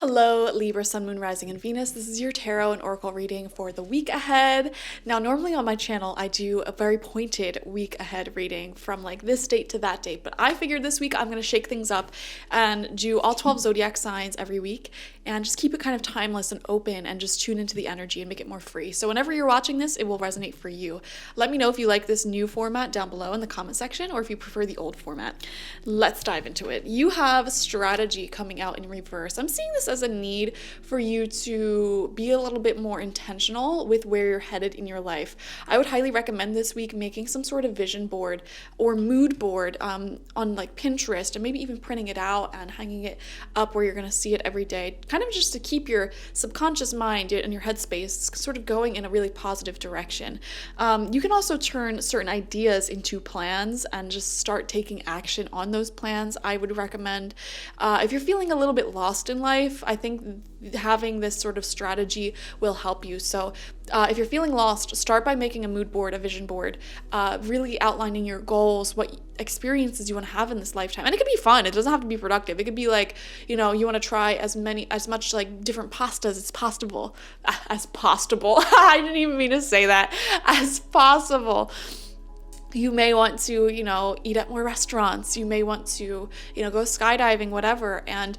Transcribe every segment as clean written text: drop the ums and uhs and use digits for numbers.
Hello, Libra, Sun, Moon, Rising, and Venus. This is your tarot and oracle reading for the week ahead. Now, normally on my channel, I do a very pointed week ahead reading from like this date to that date, but I figured this week I'm going to shake things up and do all 12 zodiac signs every week and just keep it kind of timeless and open and just tune into the energy and make it more free. So whenever you're watching this, it will resonate for you. Let me know if you like this new format down below in the comment section or if you prefer the old format. Let's dive into it. You have strategy coming out in reverse. I'm seeing this as a need for you to be a little bit more intentional with where you're headed in your life. I would highly recommend this week making some sort of vision board or mood board on like Pinterest, and maybe even printing it out and hanging it up where you're going to see it every day, kind of just to keep your subconscious mind and your headspace sort of going in a really positive direction. You can also turn certain ideas into plans and just start taking action on those plans. I would recommend if you're feeling a little bit lost in life, I think having this sort of strategy will help you. So if you're feeling lost, start by making a mood board, a vision board, really outlining your goals, what experiences you want to have in this lifetime. And it could be fun. It doesn't have to be productive. It could be like, you want to try as much like different pastas as possible. I didn't even mean to say that. As possible. You may want to, eat at more restaurants. You may want to, go skydiving, whatever. And,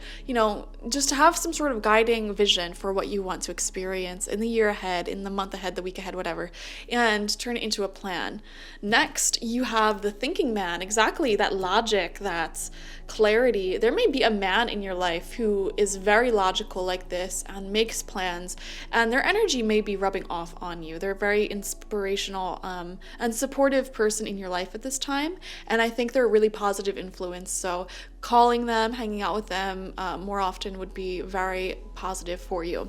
just have some sort of guiding vision for what you want to experience in the year ahead, in the month ahead, the week ahead, whatever, and turn it into a plan. Next, you have the thinking man. Exactly, that logic, that clarity. There may be a man in your life who is very logical like this and makes plans, and their energy may be rubbing off on you. They're a very inspirational and supportive person in your life at this time, and I think they're a really positive influence. So calling them, hanging out with them more often would be very positive for you.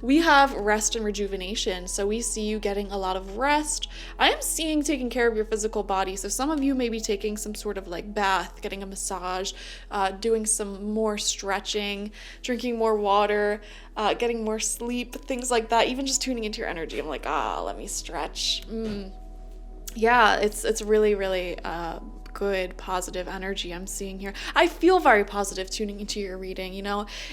We have rest and rejuvenation. So we see you getting a lot of rest. I am seeing taking care of your physical body. So some of you may be taking some sort of like bath, getting a massage, doing some more stretching, drinking more water, getting more sleep, things like that. Even just tuning into your energy. I'm like, let me stretch. Yeah, it's really, really good, positive energy I'm seeing here. I feel very positive tuning into your reading,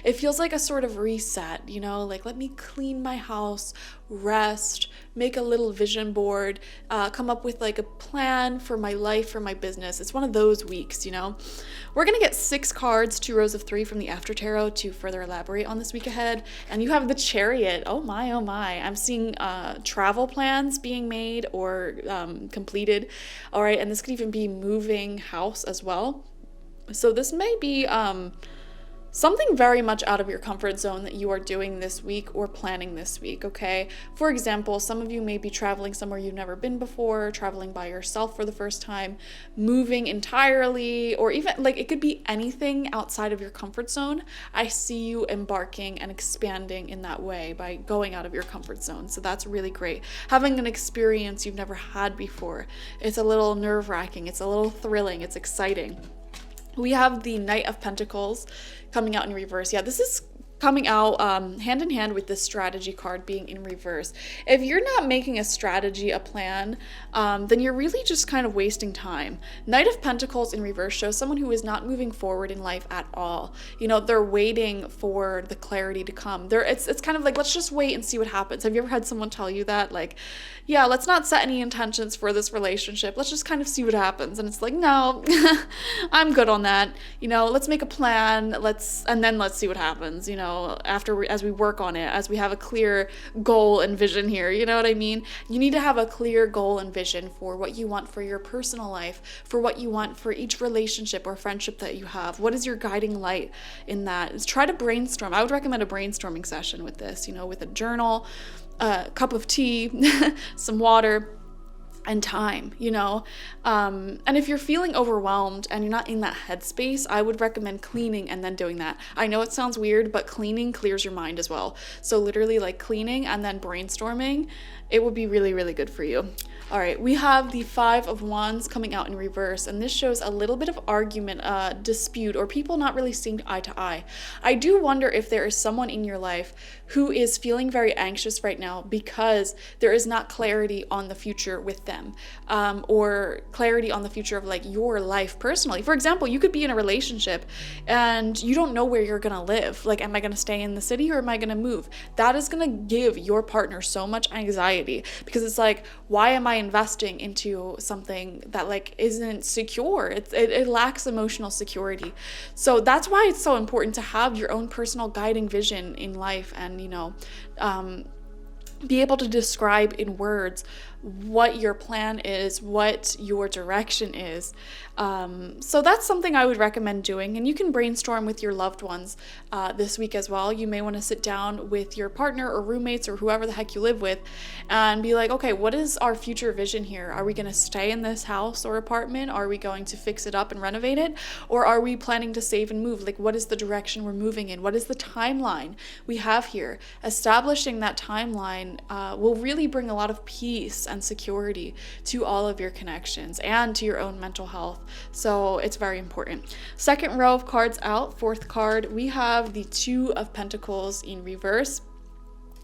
It feels like a sort of reset, like let me clean my house, rest, make a little vision board, come up with like a plan for my life, for my business. It's one of those weeks, We're going to get 6 cards, 2 rows of 3 from the After Tarot to further elaborate on this week ahead. And you have the Chariot. Oh my, oh my. I'm seeing travel plans being made or completed. All right, and this could even be moving house as well. So this may be something very much out of your comfort zone that you are doing this week or planning this week, okay? For example, some of you may be traveling somewhere you've never been before, traveling by yourself for the first time, moving entirely, or even like it could be anything outside of your comfort zone. I see you embarking and expanding in that way by going out of your comfort zone. So that's really great. Having an experience you've never had before. It's a little nerve-wracking. It's a little thrilling. It's exciting. We have the Knight of Pentacles coming out in reverse. Yeah, this is coming out hand in hand with this strategy card being in reverse. If you're not making a strategy, a plan, then you're really just kind of wasting time. Knight of Pentacles in reverse shows someone who is not moving forward in life at all. They're waiting for the clarity to come. It's kind of like, let's just wait and see what happens. Have you ever had someone tell you that? Like, yeah, let's not set any intentions for this relationship. Let's just kind of see what happens. And it's like, no, I'm good on that. Let's make a plan. Let's see what happens, as we work on it, as we have a clear goal and vision here. You know what I mean? You need to have a clear goal and vision for what you want for your personal life, for what you want for each relationship or friendship that you have. What is your guiding light in that? Try to brainstorm. I would recommend a brainstorming session with this, with a journal, a cup of tea, some water, and time, and if you're feeling overwhelmed and you're not in that headspace, I would recommend cleaning and then doing that. I know it sounds weird, but cleaning clears your mind as well. So literally like cleaning and then brainstorming, it would be really, really good for you. All right, we have the 5 of Wands coming out in reverse, and this shows a little bit of argument, dispute, or people not really seeing eye to eye. I do wonder if there is someone in your life who is feeling very anxious right now because there is not clarity on the future with them. them, or clarity on the future of like your life personally. For example, you could be in a relationship and you don't know where you're gonna live. Like, am I gonna stay in the city or am I gonna move? That is gonna give your partner so much anxiety, because it's like, why am I investing into something that like isn't secure? It lacks emotional security. So that's why it's so important to have your own personal guiding vision in life, and be able to describe in words what your plan is, what your direction is. So that's something I would recommend doing. And you can brainstorm with your loved ones this week as well. You may want to sit down with your partner or roommates or whoever the heck you live with and be like, okay, what is our future vision here? Are we going to stay in this house or apartment? Are we going to fix it up and renovate it? Or are we planning to save and move? Like, what is the direction we're moving in? What is the timeline we have here? Establishing that timeline will really bring a lot of peace and security to all of your connections and to your own mental health. So it's very important. Second row of cards out, fourth card, we have the Two of Pentacles in reverse.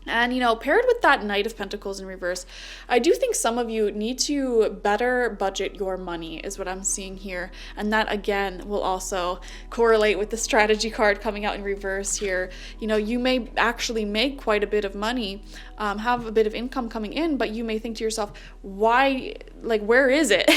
And, paired with that Knight of Pentacles in reverse, I do think some of you need to better budget your money, is what I'm seeing here. And that, again, will also correlate with the Strategy card coming out in reverse here. You may actually make quite a bit of money, have a bit of income coming in, but you may think to yourself, why, like, where is it?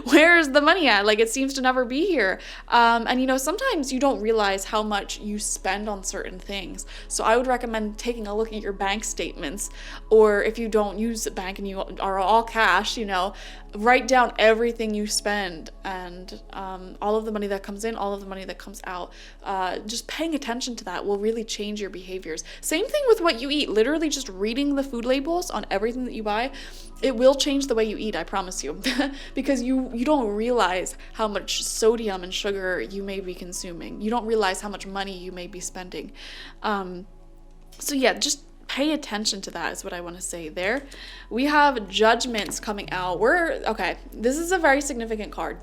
Where's the money at? Like, it seems to never be here. And, sometimes you don't realize how much you spend on certain things. So I would recommend taking a look at your bank statements, or if you don't use a bank and you are all cash, write down everything you spend, and all of the money that comes in, all of the money that comes out. Just paying attention to that will really change your behaviors. Same thing with what you eat. Literally just reading the food labels on everything that you buy, it will change the way you eat, I promise you. Because you don't realize how much sodium and sugar you may be consuming. You don't realize how much money you may be spending. So yeah, just pay attention to that is what I want to say there. We have Judgments coming out. Okay, this is a very significant card.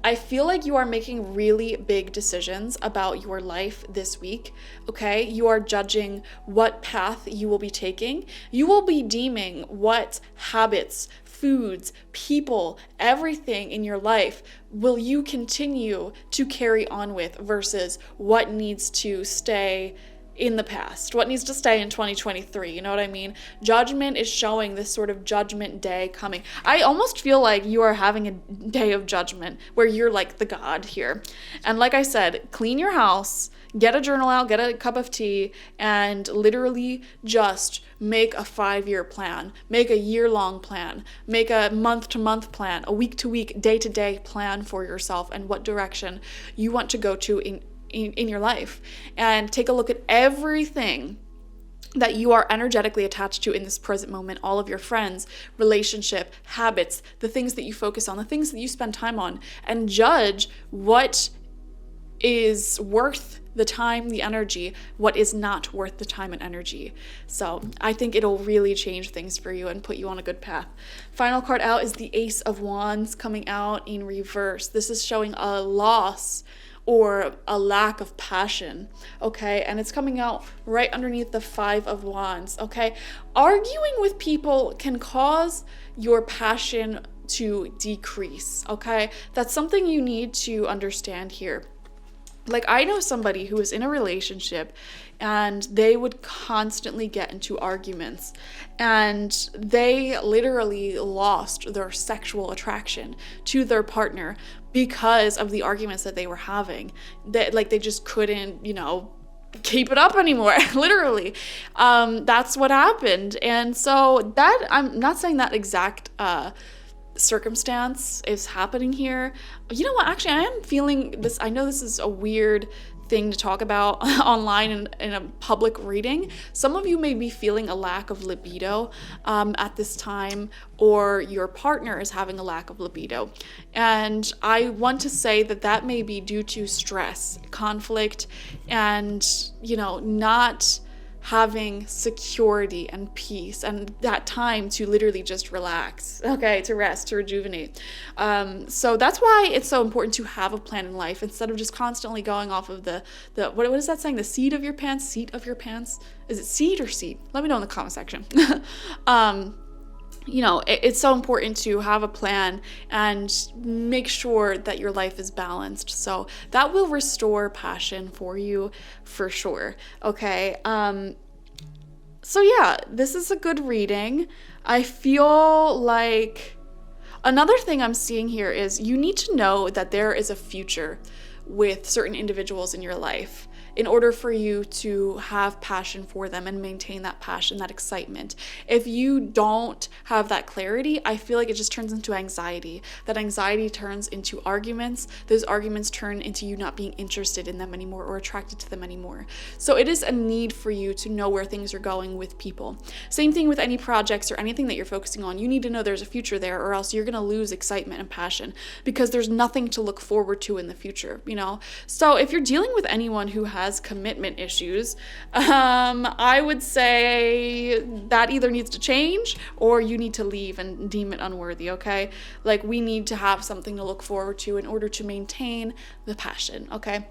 I feel like you are making really big decisions about your life this week, okay? You are judging what path you will be taking. You will be deeming what habits, foods, people, everything in your life will you continue to carry on with versus what needs to stay in the past, what needs to stay in 2023, you know what I mean? Judgment is showing this sort of judgment day coming. I almost feel like you are having a day of judgment where you're like the god here. And like I said, clean your house, get a journal out, get a cup of tea, and literally just make a 5-year plan, make a year-long plan, make a month-to-month plan, a week-to-week, day-to-day plan for yourself and what direction you want to go to in your life, and take a look at everything that you are energetically attached to in this present moment, all of your friends, relationship, habits, the things that you focus on, the things that you spend time on, and judge what is worth the time, the energy, what is not worth the time and energy. So I think it'll really change things for you and put you on a good path. Final card out is the Ace of Wands coming out in reverse. This is showing a loss or a lack of passion, okay? And it's coming out right underneath the Five of Wands, okay? Arguing with people can cause your passion to decrease, okay? That's something you need to understand here. Like, I know somebody who was in a relationship and they would constantly get into arguments, and they literally lost their sexual attraction to their partner because of the arguments that they were having. They just couldn't, keep it up anymore, literally. That's what happened. And so that, I'm not saying that exact circumstance is happening here. You know what, actually I am feeling this. I know this is a weird thing to talk about online in a public reading. Some of you may be feeling a lack of libido at this time, or your partner is having a lack of libido. And I want to say that may be due to stress, conflict, and not having security and peace and that time to literally just relax, okay, to rest, to rejuvenate. So that's why it's so important to have a plan in life instead of just constantly going off of the what is that saying? The seat of your pants? Is it seat or seat? Let me know in the comment section. it's so important to have a plan and make sure that your life is balanced. So that will restore passion for you for sure. Okay. So yeah, this is a good reading. I feel like another thing I'm seeing here is you need to know that there is a future with certain individuals in your life in order for you to have passion for them and maintain that passion, that excitement. If you don't have that clarity, I feel like it just turns into anxiety. That anxiety turns into arguments. Those arguments turn into you not being interested in them anymore or attracted to them anymore. So it is a need for you to know where things are going with people. Same thing with any projects or anything that you're focusing on. You need to know there's a future there, or else you're going to lose excitement and passion because there's nothing to look forward to in the future, So if you're dealing with anyone who has commitment issues, I would say that either needs to change or you need to leave and deem it unworthy, okay? Like, we need to have something to look forward to in order to maintain the passion, okay?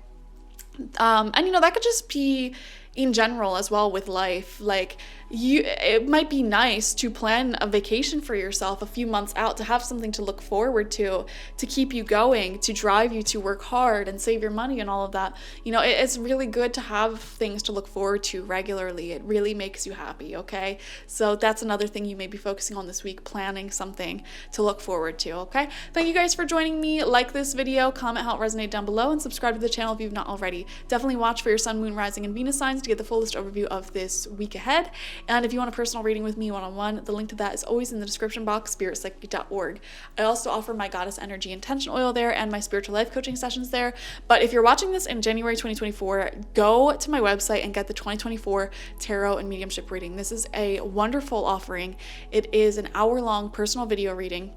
And that could just be in general as well with life. Like, it might be nice to plan a vacation for yourself a few months out, to have something to look forward to keep you going, to drive you to work hard and save your money and all of that. It's really good to have things to look forward to regularly. It really makes you happy, okay? So that's another thing you may be focusing on this week, planning something to look forward to, okay? Thank you guys for joining me. Like this video, comment how it resonated down below, and subscribe to the channel if you've not already. Definitely watch for your sun, moon, rising, and Venus signs to get the fullest overview of this week ahead. And if you want a personal reading with me one-on-one, the link to that is always in the description box, spiritpsychic.org. I also offer my Goddess Energy Intention Oil there and my spiritual life coaching sessions there. But if you're watching this in January 2024, go to my website and get the 2024 Tarot and Mediumship reading. This is a wonderful offering. It is an hour-long personal video reading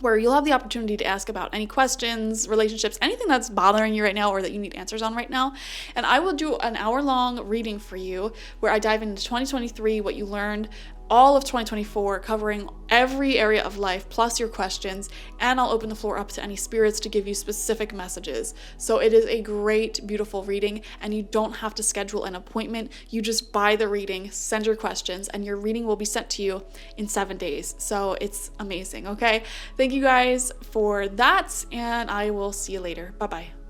where you'll have the opportunity to ask about any questions, relationships, anything that's bothering you right now or that you need answers on right now. And I will do an hour-long reading for you where I dive into 2023, what you learned, all of 2024, covering every area of life, plus your questions, and I'll open the floor up to any spirits to give you specific messages. So it is a great, beautiful reading, and you don't have to schedule an appointment. You just buy the reading, send your questions, and your reading will be sent to you in 7 days. So it's amazing, okay? Thank you guys for that, and I will see you later. Bye-bye.